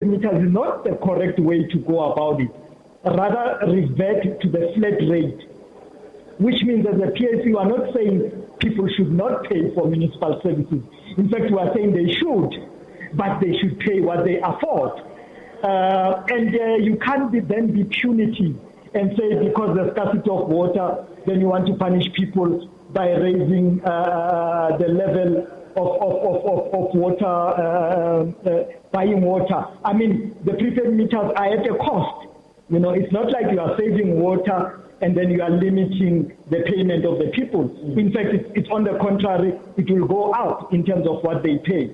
meters is not the correct way to go about it. Rather, revert to the flat rate, which means that the PSC, we are not saying people should not pay for municipal services. In fact, we are saying they should, but they should pay what they afford. You can't then be punitive and say because there's scarcity of water, then you want to punish people by raising the level of water, buying water. I mean, the prepaid meters are at a cost. You know, it's not like you are saving water and then you are limiting the payment of the people. In fact, it's on the contrary, it will go up in terms of what they pay.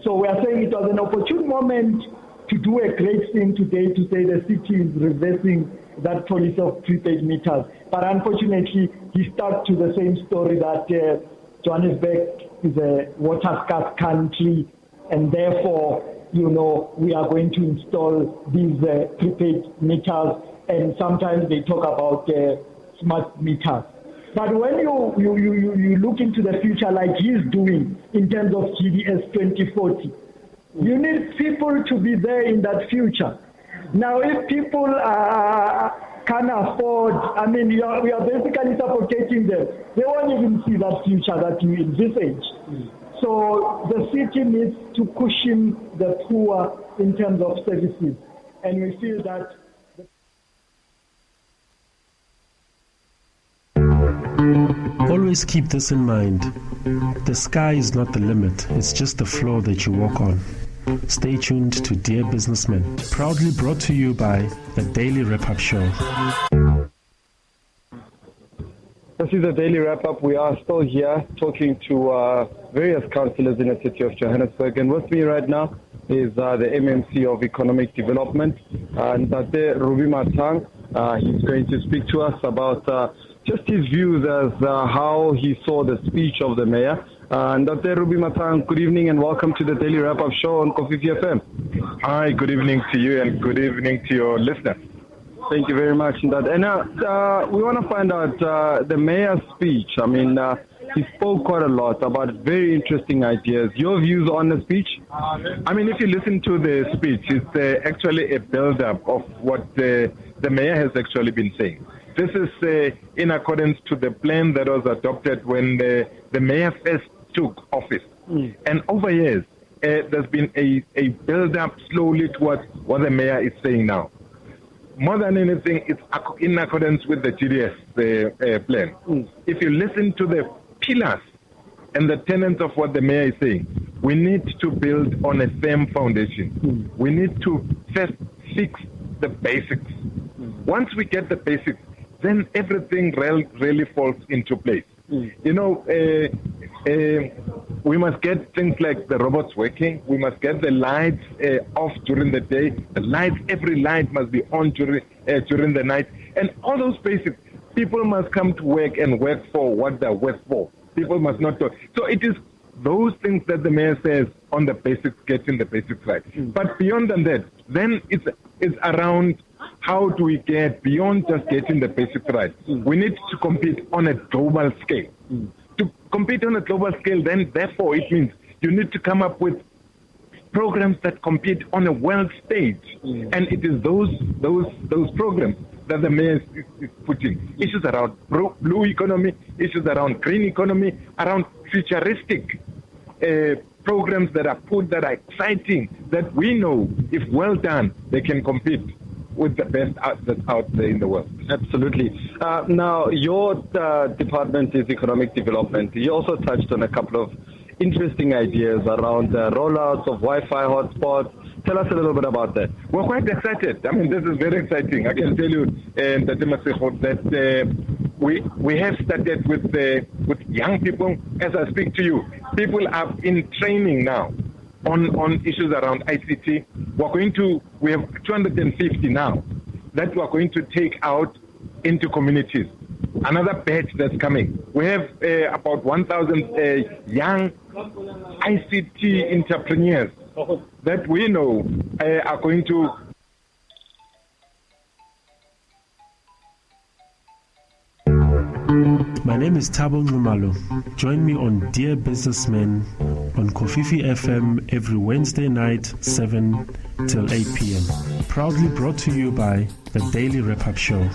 So we are saying it was an opportune moment to do a great thing today to say the city is reversing that policy of prepaid meters. But unfortunately, he stuck to the same story that Johannesburg is a water scarce country, and therefore, you know, we are going to install these prepaid meters, and sometimes they talk about smart meters. But when you look into the future like he's doing in terms of GDS 2040, you need people to be there in that future. Now, if people can't afford, I mean, we are basically suffocating them. They won't even see that future that you envisage. So the city needs to cushion the poor in terms of services. And we feel that always keep this in mind. The sky is not the limit, it's just the floor that you walk on. Stay tuned to Dear Businessmen, proudly brought to you by the Daily Wrap-Up Show. This is the Daily Wrap-Up. We are still here talking to various councillors in the city of Johannesburg, and with me right now is the MMC of Economic Development, Ntate Ruby Matang. He's going to speak to us about just his views as how he saw the speech of the mayor. Dr. Ruby Matang, good evening and welcome to the Daily Wrap-Up Show on Kofifi Fm. Hi, good evening to you and good evening to your listeners. Thank you very much. And we want to find out the mayor's speech. I mean, he spoke quite a lot about very interesting ideas. Your views on the speech? I mean, if you listen to the speech, it's actually a build-up of what the mayor has actually been saying. This is in accordance to the plan that was adopted when the mayor first took office. And over years, there's been a build-up slowly towards what the mayor is saying now. More than anything, it's in accordance with the GDS plan. If you listen to the pillars and the tenets of what the mayor is saying, we need to build on a firm foundation. We need to first fix the basics. Once we get the basics, then everything really falls into place. You know, we must get things like the robots working. We must get the lights off during the day. The lights, every light must be on during the night. And all those basics, people must come to work and work for what they're worth for. People must not talk. So it is those things that the mayor says on the basics, getting the basics right. But beyond that, then it's around how do we get beyond just getting the basics right. We need to compete on a global scale. To compete on a global scale, then therefore it means you need to come up with programs that compete on a world stage. And it is those programs that the mayor is putting. Issues around blue economy, issues around green economy, around futuristic programs that are put that are exciting, that we know, if well done, they can compete with the best that's out there in the world. Absolutely. Now, your department is economic development. You also touched on a couple of interesting ideas around the rollouts of Wi-Fi hotspots. Tell us a little bit about that. We're quite excited. I mean, this is very exciting. I can tell you, that we have started with young people. As I speak to you, people are in training now on issues around ICT. We have 250 now that we are going to take out into communities. Another batch that's coming. We have about 1,000 young ICT entrepreneurs that we know are going to. My My name is Thabo Nxumalo. Join me on Dear Businessmen on Kofifi FM every Wednesday night, 7 till 8 p.m. Proudly brought to you by the Daily Wrap-Up Show.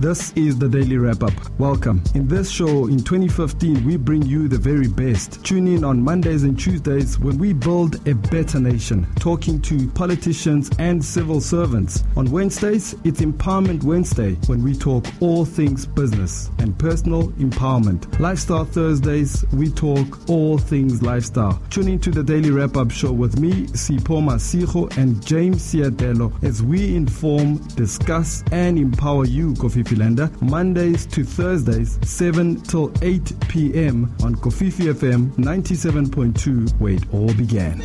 This is the Daily Wrap-Up. Welcome. In this show, in 2015, we bring you the very best. Tune in on Mondays and Tuesdays when we build a better nation, talking to politicians and civil servants. On Wednesdays, it's Empowerment Wednesday when we talk all things business and personal empowerment. Lifestyle Thursdays, we talk all things lifestyle. Tune in to the Daily Wrap-Up Show with me, Sipho Masigo, and James Siadelo as we inform, discuss, and empower you, Kofifi Lander, Mondays to Thursdays, 7 till 8 p.m. on Kofifi FM 97.2, where it all began.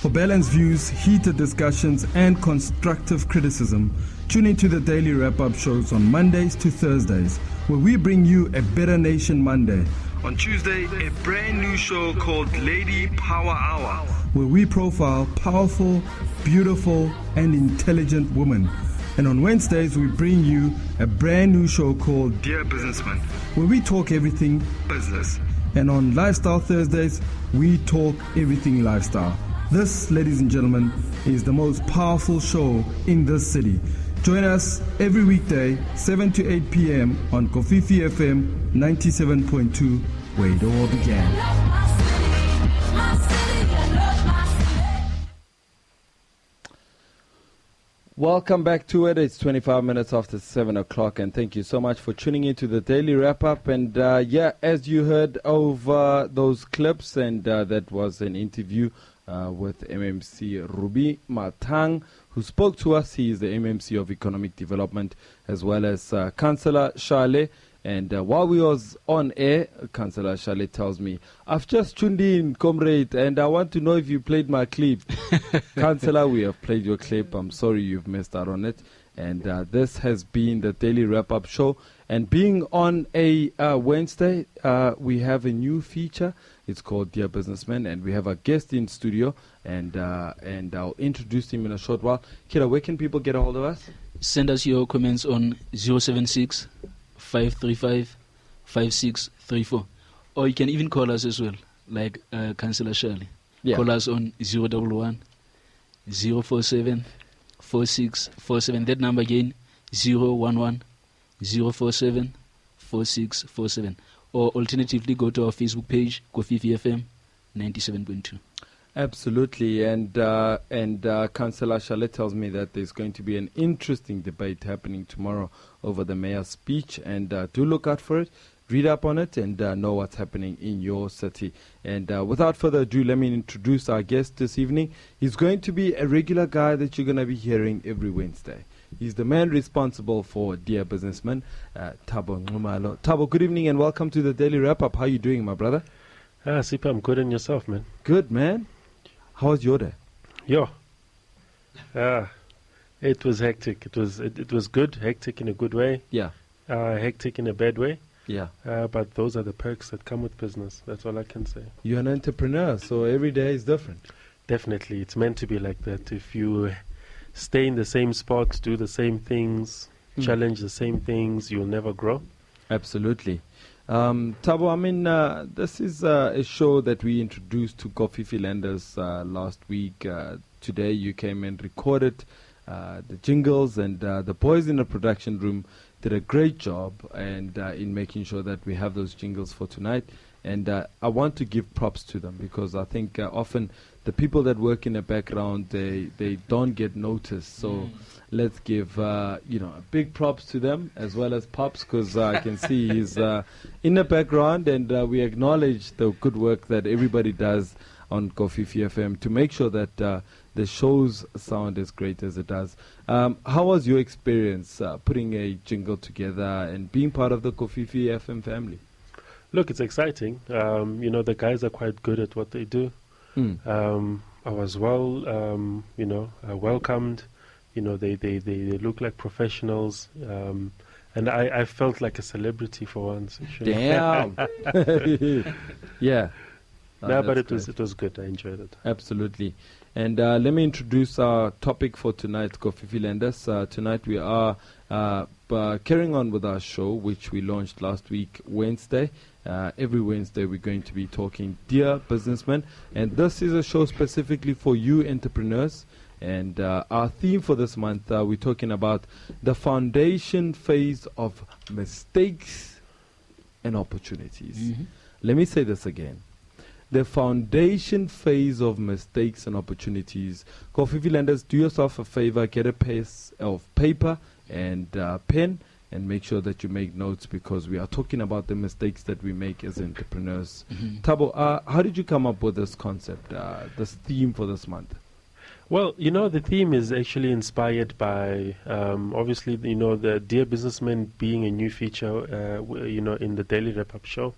For balanced views, heated discussions, and constructive criticism, tune into the Daily Wrap-Up shows on Mondays to Thursdays, where we bring you a Better Nation Monday. On Tuesday, a brand new show called Lady Power Hour, where we profile powerful, beautiful, and intelligent women. And on Wednesdays, we bring you a brand new show called Dear Businessman, where we talk everything business. And on Lifestyle Thursdays, we talk everything lifestyle. This, ladies and gentlemen, is the most powerful show in this city. Join us every weekday, 7 to 8 p.m. on Kofifi FM 97.2, where it all began. Welcome back to it. It's 25 minutes after 7 o'clock, and thank you so much for tuning into the Daily Wrap-Up. And as you heard over those clips, and that was an interview with MMC Ruby Matang, who spoke to us. He is the MMC of Economic Development, as well as Councillor Shale. And while we was on air, Councillor Shale tells me, I've just tuned in, comrade, and I want to know if you played my clip. Councillor, we have played your clip. I'm sorry you've missed out on it. And this has been the Daily Wrap-Up Show. And being on a Wednesday, we have a new feature. It's called Dear Businessman, and we have a guest in studio, and I'll introduce him in a short while. Kira, where can people get a hold of us? Send us your comments on 076 535 5634, or you can even call us as well, like Councillor Shirley. Yeah. Call us on 011 047 4647. That number again, 011 047 4647. Or alternatively, go to our Facebook page, Kofifi FM 97.2. Absolutely, and Councillor Chalet tells me that there's going to be an interesting debate happening tomorrow over the mayor's speech, and do look out for it, read up on it, and know what's happening in your city. And without further ado, let me introduce our guest this evening. He's going to be a regular guy that you're going to be hearing every Wednesday. He's the man responsible for Dear Businessman, Thabo Nxumalo. Thabo, good evening and welcome to the Daily Wrap-Up. How are you doing, my brother? Sipa, I'm good, and yourself, man? Good, man. How was your day? It was hectic. It was good, hectic in a good way. Yeah. Hectic in a bad way. Yeah. But those are the perks that come with business. That's all I can say. You're an entrepreneur, so every day is different. Definitely. It's meant to be like that. If you stay in the same spot, do the same things, challenge the same things, you'll never grow. Absolutely. Thabo, I mean, this is a show that we introduced to Kofifi Landers last week. Today you came and recorded the jingles, and the boys in the production room did a great job and in making sure that we have those jingles for tonight. And I want to give props to them, because I think often the people that work in the background, they don't get noticed. So let's give big props to them, as well as Pops, because I can see he's in the background, and we acknowledge the good work that everybody does on Kofifi FM to make sure that the shows sound as great as it does. How was your experience putting a jingle together and being part of the Kofifi FM family? Look, it's exciting. The guys are quite good at what they do. I was welcomed. You know, they look like professionals. And I felt like a celebrity for once. Actually. Damn. Yeah. No, but it great. was good. I enjoyed it. Absolutely. And let me introduce our topic for tonight, Kofifi Lenders. Tonight we are carrying on with our show, which we launched last week, Wednesday. Every Wednesday we're going to be talking Dear Businessmen. And this is a show specifically for you entrepreneurs. And our theme for this month, we're talking about the foundation phase of mistakes and opportunities. Mm-hmm. Let me say this again. The foundation phase of mistakes and opportunities. Kofifi Lenders, do yourself a favor, get a piece of paper and pen and make sure that you make notes, because we are talking about the mistakes that we make as entrepreneurs. Mm-hmm. Tabo, how did you come up with this concept, this theme for this month? Well, you know, the theme is actually inspired by, obviously, you know, the Dear Businessman being a new feature, you know, in the Daily Wrap-Up show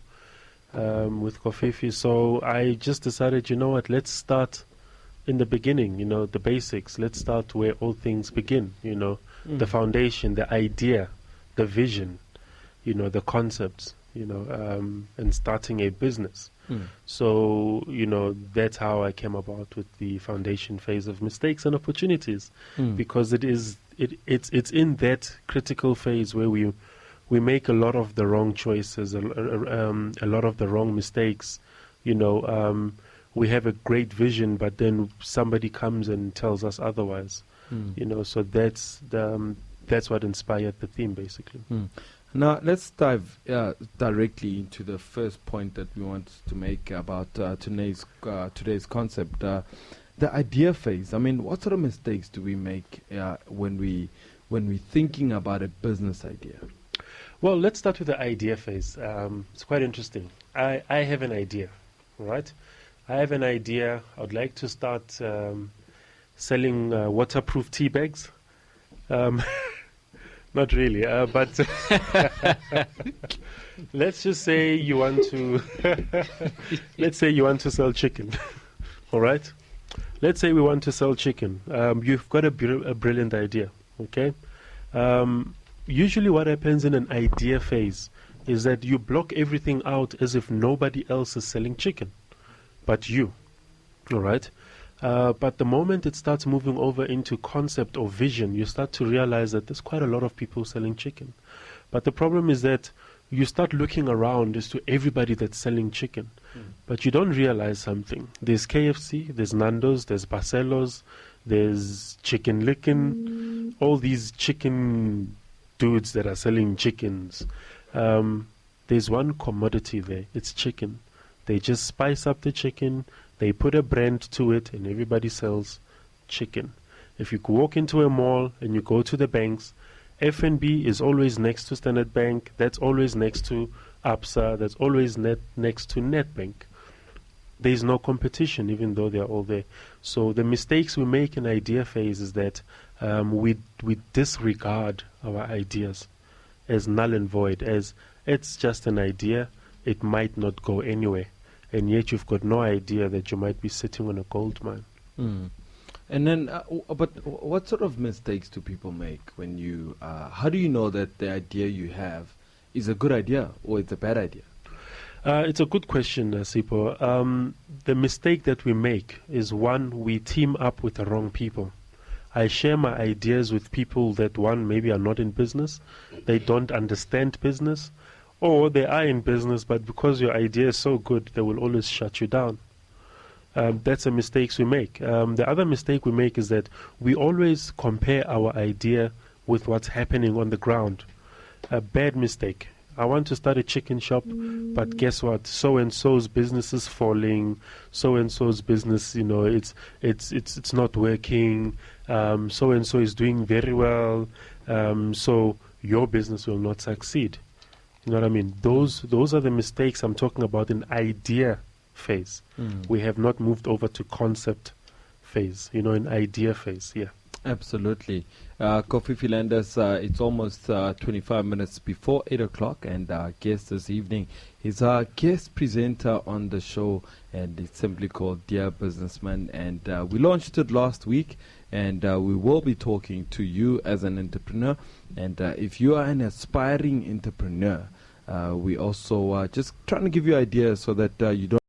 with Kofifi. So I just decided, you know what, let's start in the beginning, you know, the basics. Let's start where all things begin, you know, the foundation, the idea, the vision, you know, the concepts, you know, and starting a business. So, you know, that's how I came about with the foundation phase of mistakes and opportunities, because it's in that critical phase where we make a lot of the wrong choices, a lot of the wrong mistakes. You know, we have a great vision, but then somebody comes and tells us otherwise. You know, so that's what inspired the theme, basically. Now, let's dive directly into the first point that we want to make about today's concept, the idea phase. I mean, what sort of mistakes do we make when we're thinking about a business idea? Well, let's start with the idea phase. It's quite interesting. I have an idea, right? I have an idea. I'd like to start selling waterproof tea bags. Not really, but let's just say you want to let's say you want to sell chicken. All right, let's say we want to sell chicken. You've got a brilliant idea. Okay, usually what happens in an idea phase is that you block everything out as if nobody else is selling chicken but you. All right. But the moment it starts moving over into concept or vision, you start to realize that there's quite a lot of people selling chicken. But the problem is that you start looking around as to everybody that's selling chicken. But you don't realize something. There's KFC, there's Nando's, there's Barcelos, there's Chicken Licken, all these chicken dudes that are selling chickens. There's one commodity there. It's chicken. They just spice up the chicken. They put a brand to it and everybody sells chicken. If you walk into a mall and you go to the banks, FNB is always next to Standard Bank. That's always next to Absa. That's always next to Nedbank. There's no competition, even though they're all there. So the mistakes we make in idea phase is that we disregard our ideas as null and void, as it's just an idea. It might not go anywhere. And yet you've got no idea that you might be sitting on a gold mine. And then, but what sort of mistakes do people make when you, how do you know that the idea you have is a good idea or it's a bad idea? It's a good question, Sipo. The mistake that we make is, one, we team up with the wrong people. I share my ideas with people that, one, maybe are not in business, they don't understand business, or they are in business, but because your idea is so good, they will always shut you down. That's a mistake we make. The other mistake we make is that we always compare our idea with what's happening on the ground. A bad mistake. I want to start a chicken shop, but guess what? So-and-so's business is falling. So-and-so's business, you know, it's not working. So-and-so is doing very well. So your business will not succeed. You know what I mean? Those are the mistakes I'm talking about in idea phase. We have not moved over to concept phase, you know, in idea phase, yeah. Absolutely. Kofifi Landers, it's almost 25 minutes before 8 o'clock, and our guest this evening is our guest presenter on the show, and it's simply called Dear Businessman, and we launched it last week, and we will be talking to you as an entrepreneur, and if you are an aspiring entrepreneur, we also just trying to give you ideas so that you don't